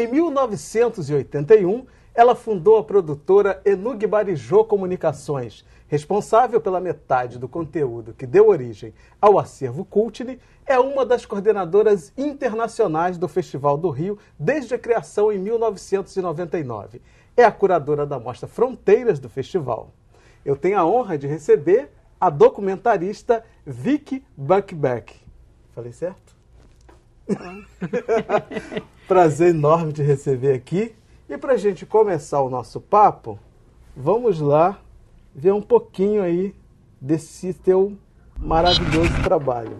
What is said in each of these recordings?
Em 1981, ela fundou a produtora Enug Barijô Comunicações, responsável pela metade do conteúdo que deu origem ao acervo Cultne. É uma das coordenadoras internacionais do Festival do Rio desde a criação em 1999. É a curadora da mostra Fronteiras do festival. Eu tenho a honra de receber a documentarista Vicky Buckbeck. Falei certo? Prazer enorme de receber aqui. E para a gente começar o nosso papo, vamos lá ver um pouquinho aí desse teu maravilhoso trabalho.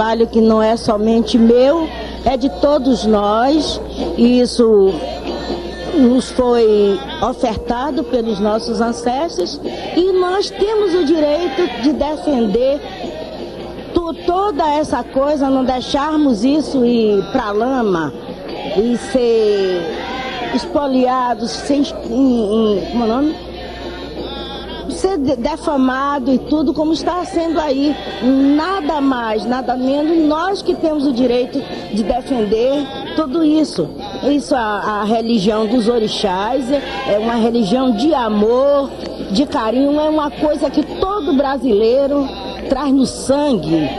Trabalho que não é somente meu, é de todos nós, e isso nos foi ofertado pelos nossos ancestros, e nós temos o direito de defender toda essa coisa, não deixarmos isso ir para a lama e ser espoliados, sem, como é o nome? Ser defamado e tudo como está sendo aí. Nada mais, nada menos, nós que temos o direito de defender tudo isso. Isso, a religião dos orixás é uma religião de amor, de carinho, é uma coisa que todo brasileiro traz no sangue,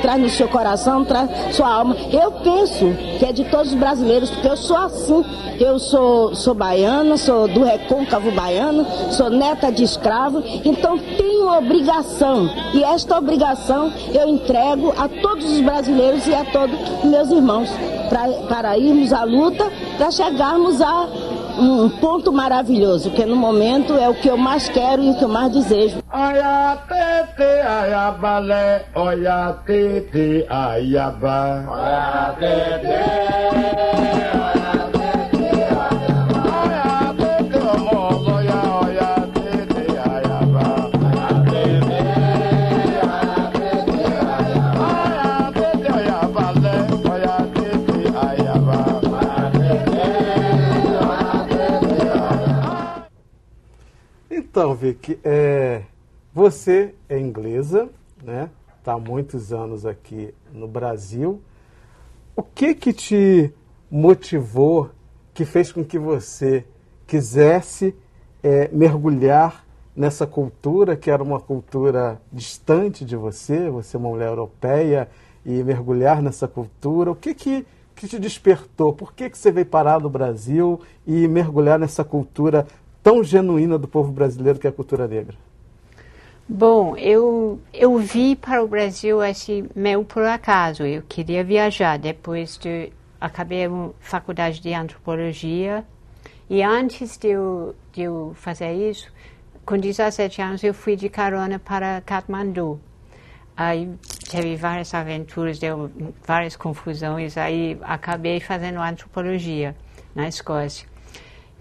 traz no seu coração, traz sua alma. Eu penso que é de todos os brasileiros, porque eu sou assim. Eu sou baiana, sou do recôncavo baiano, sou neta de escravo, então tenho obrigação. E esta obrigação eu entrego a todos os brasileiros e a todos os meus irmãos, para irmos à luta, para chegarmos a um ponto maravilhoso, que no momento é o que eu mais quero e o que eu mais desejo. Então, Vicky, você é inglesa, né? Está há muitos anos aqui no Brasil. O que te motivou, que fez com que você quisesse mergulhar nessa cultura, que era uma cultura distante de você? Você é uma mulher europeia, e mergulhar nessa cultura. O que te despertou? Por que você veio parar no Brasil e mergulhar nessa cultura tão genuína do povo brasileiro, que é a cultura negra? Bom, eu vim para o Brasil assim, meio por acaso. Eu queria viajar depois de acabei a faculdade de antropologia, e antes de eu fazer isso, com 17 anos eu fui de carona para Katmandu. Aí teve várias aventuras, deu várias confusões, aí acabei fazendo antropologia na Escócia.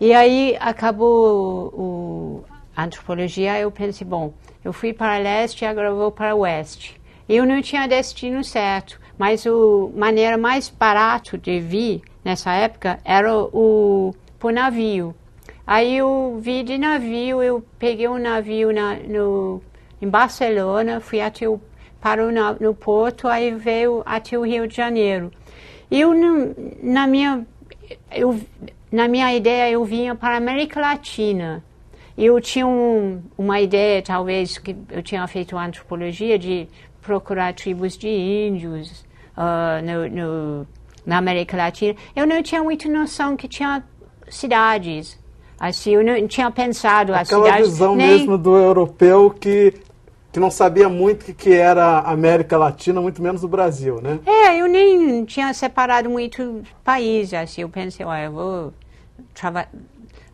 E aí acabou a antropologia, eu pensei, bom, eu fui para leste, agora eu vou para oeste. Eu não tinha destino certo, mas a maneira mais barata de vir nessa época era por navio. Aí eu vi de navio, eu peguei um navio em Barcelona, fui parou no porto, aí veio até o Rio de Janeiro. Na minha ideia, eu vinha para a América Latina. Eu tinha uma ideia, talvez, que eu tinha feito antropologia, de procurar tribos de índios na América Latina. Eu não tinha muita noção que tinha cidades. Assim, eu não tinha pensado as cidades. Aquela visão mesmo do europeu que não sabia muito o que era a América Latina, muito menos o Brasil, né? Eu nem tinha separado muito países. Assim, eu pensei, eu vou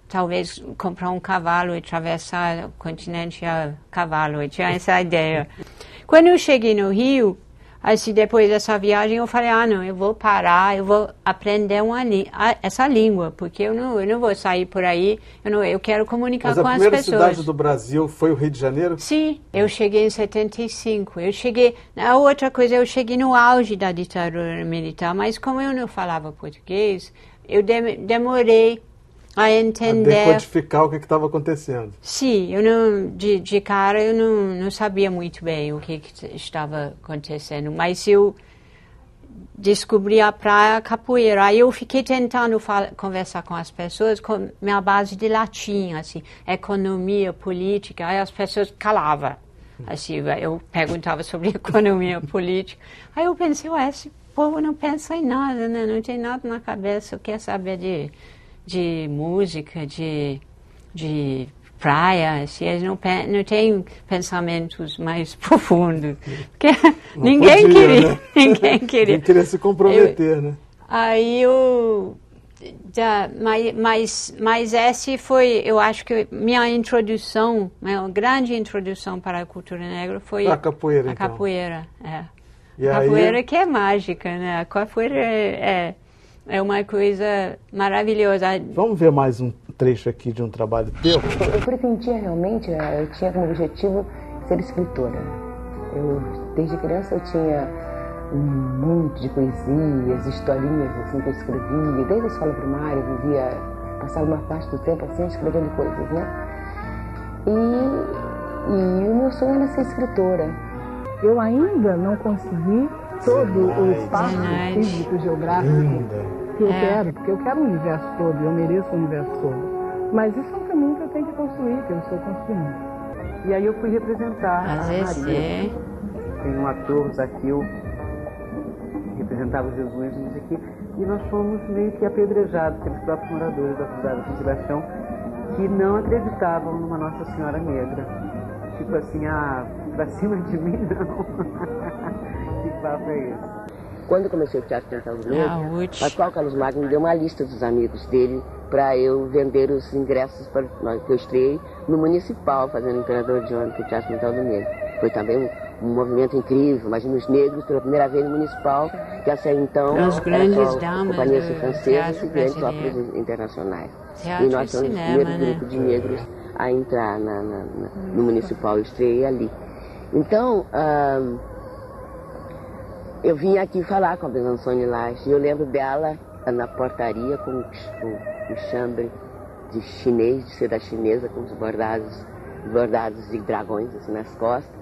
talvez comprar um cavalo e atravessar o continente a cavalo. Eu tinha essa ideia. Quando eu cheguei no Rio, Assim, depois dessa viagem, eu falei, não, eu vou parar, eu vou aprender essa língua, porque eu não vou sair por aí, eu quero comunicar com as pessoas. Mas a primeira cidade do Brasil foi o Rio de Janeiro? Sim, eu cheguei em 75. A outra coisa, eu cheguei no auge da ditadura militar, mas como eu não falava português, eu demorei a entender... A decodificar o que estava acontecendo. Sim, de cara eu não sabia muito bem o que estava acontecendo, mas eu descobri a praia capoeira. Aí eu fiquei tentando conversar com as pessoas com minha base de latim, assim, economia, política, aí as pessoas calavam. Assim, eu perguntava sobre economia, política. Aí eu pensei, esse povo não pensa em nada, né? Não tem nada na cabeça, quer saber de música, de praia, assim, eles não têm pensamentos mais profundos. Porque ninguém queria se comprometer, né? Aí mas esse foi, eu acho que minha grande introdução para a cultura negra foi a capoeira, a então. Capoeira, E a capoeira que é mágica, né? A capoeira é uma coisa maravilhosa. Vamos ver mais um trecho aqui de um trabalho teu? Eu pretendia realmente, eu tinha como objetivo ser escritora. Desde criança eu tinha um monte de poesias, historinhas assim que eu escrevia. Desde a escola primária eu passava uma parte do tempo assim escrevendo coisas, né? E o meu sonho era ser escritora. Eu ainda não consegui todo o espaço físico, geográfico que eu quero, porque eu quero o universo todo, eu mereço o universo todo. Mas isso é um caminho que eu tenho que construir, que eu estou construindo. E aí eu fui representar a Maria. Tem um ator, Zaqueu, que representava Jesus, não sei o quê, e nós fomos meio que apedrejados pelos próprios moradores da cidade de Sebastião, que não acreditavam numa Nossa Senhora Negra. Tipo assim, pra cima de mim não. Que papo é esse? Quando eu comecei o Teatro Central do Negro, Pascoal Carlos Magno me deu uma lista dos amigos dele para eu vender os ingressos que eu estreiei no Municipal, fazendo Imperador de Ouro, que é o Teatro Central do Negro. Foi também um movimento incrível, imagina os negros pela primeira vez no Municipal, que até então era só companhias francesas e grandes óperas internacionais. Teatro e nós somos o primeiro grupo de negros a entrar no Municipal, eu estreiei ali. Então, eu vim aqui falar com a Besançone Laje, e eu lembro dela na portaria com o chambre de chinês, de seda chinesa, com os bordados de dragões assim, nas costas,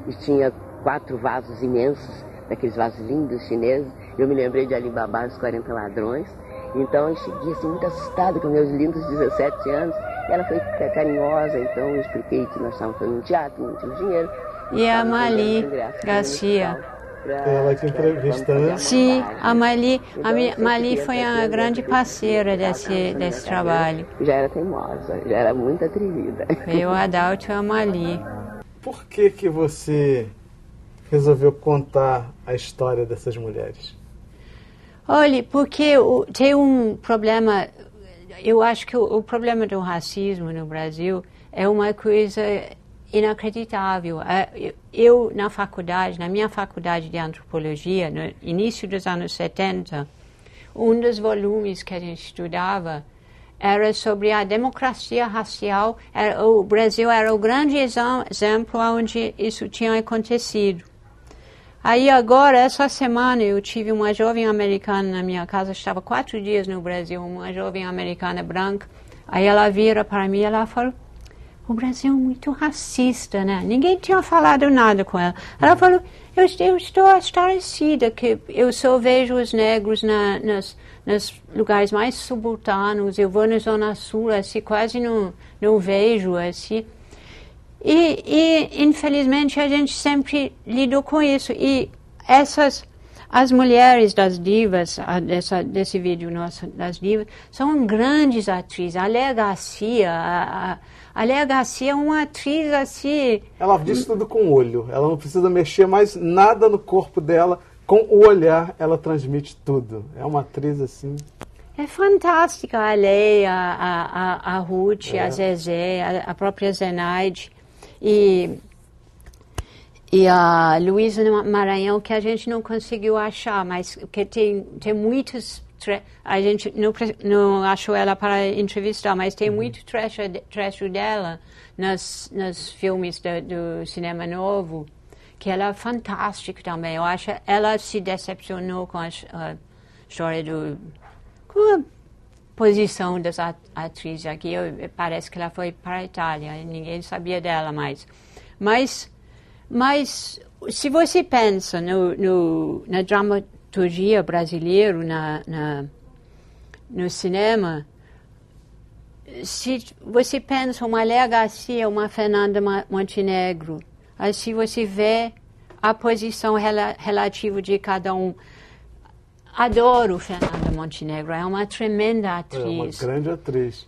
e tinha 4 vasos imensos, daqueles vasos lindos chineses. Eu me lembrei de Alibaba, os 40 ladrões, então eu cheguei assim, muito assustada com meus lindos 17 anos, e ela foi carinhosa, então eu expliquei que nós estávamos fazendo um teatro, não tinha dinheiro. E a Mali Garcia. Ela que entrevista, né? Sim, a Mali foi a grande parceira desse trabalho. Já era teimosa, já era muito atrevida. Eu, a Adalto e a Mali. Por que você resolveu contar a história dessas mulheres? Olha, porque tem um problema, eu acho que o problema do racismo no Brasil é uma coisa inacreditável. Eu, na minha faculdade de antropologia, no início dos anos 70, um dos volumes que a gente estudava era sobre a democracia racial. O Brasil era o grande exemplo onde isso tinha acontecido. Aí agora, essa semana, eu tive uma jovem americana na minha casa, estava 4 dias no Brasil, uma jovem americana branca. Aí ela vira para mim e ela falou: o Brasil é muito racista, né? Ninguém tinha falado nada com ela. Ela falou: eu estou esclarecida, que eu só vejo os negros nos lugares mais subalternos, eu vou na Zona Sul, assim, quase não vejo, assim. E infelizmente, a gente sempre lidou com isso. E as mulheres das divas, desse vídeo nosso das divas, são grandes atrizes. A Léa Garcia, a Léa Garcia é uma atriz assim... Ela diz tudo com o olho. Ela não precisa mexer mais nada no corpo dela. Com o olhar, ela transmite tudo. É uma atriz assim... É fantástica. A Leia, a Ruth, a Zezé, a própria Zenaide. E a Luísa Maranhão, que a gente não conseguiu achar, mas que tem muitos... A gente não achou ela para entrevistar, mas tem muito trecho dela nos filmes do cinema novo, que ela é fantástica também. Eu acho que ela se decepcionou com a história com a posição das atrizes aqui. Parece que ela foi para a Itália, ninguém sabia dela mais. Mas se você pensa na dramaturgia brasileira, no cinema, se você pensa uma Léa Garcia, uma Fernanda Montenegro, assim você vê a posição relativa de cada um. Adoro Fernanda Montenegro, é uma tremenda atriz. É uma grande atriz.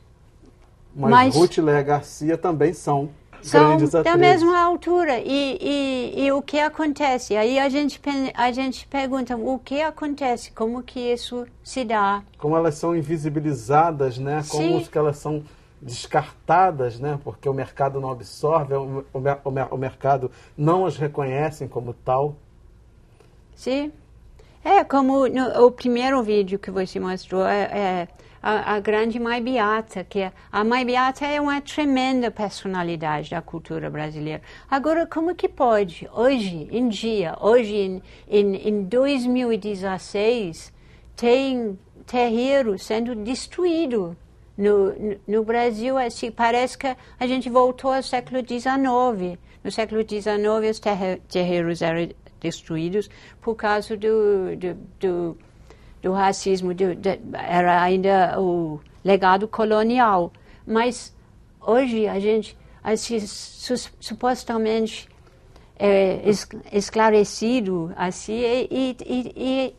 Mas Ruth e Léa Garcia também são da mesma altura. E o que acontece? Aí a gente pergunta, o que acontece? Como que isso se dá? Como elas são invisibilizadas, né? Como que elas são descartadas, né? Porque o mercado não absorve, o mercado não as reconhece como tal. Sim. É como o primeiro vídeo que você mostrou, a grande Mai Beata, que a Mai Beata é uma tremenda personalidade da cultura brasileira. Agora, como que pode, hoje em dia, em 2016, tem terreiro sendo destruído no Brasil? Assim, parece que a gente voltou ao século XIX. No século XIX, os terreiros eram destruídos por causa do racismo, era ainda o legado colonial. Mas hoje a gente, assim, supostamente esclarecido, assim, e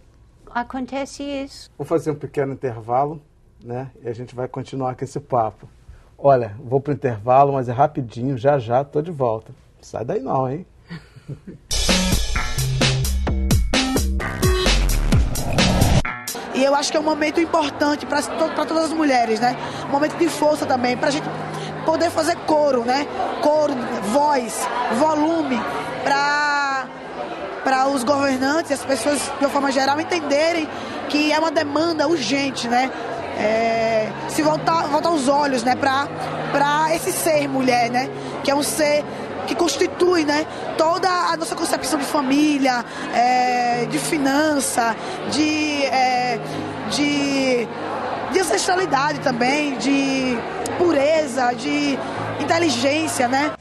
acontece isso. Vou fazer um pequeno intervalo, né? E a gente vai continuar com esse papo. Olha, vou para o intervalo, mas é rapidinho, já estou de volta. Não sai daí não, hein? E eu acho que é um momento importante para todas as mulheres, né? Um momento de força também, para a gente poder fazer coro, né? Coro, voz, volume, para os governantes, as pessoas de uma forma geral entenderem que é uma demanda urgente, né? Se voltar os olhos, né? Para esse ser mulher, né? Que é um ser que constitui, né, toda a nossa concepção de família, de finança, de ancestralidade também, de pureza, de inteligência, né?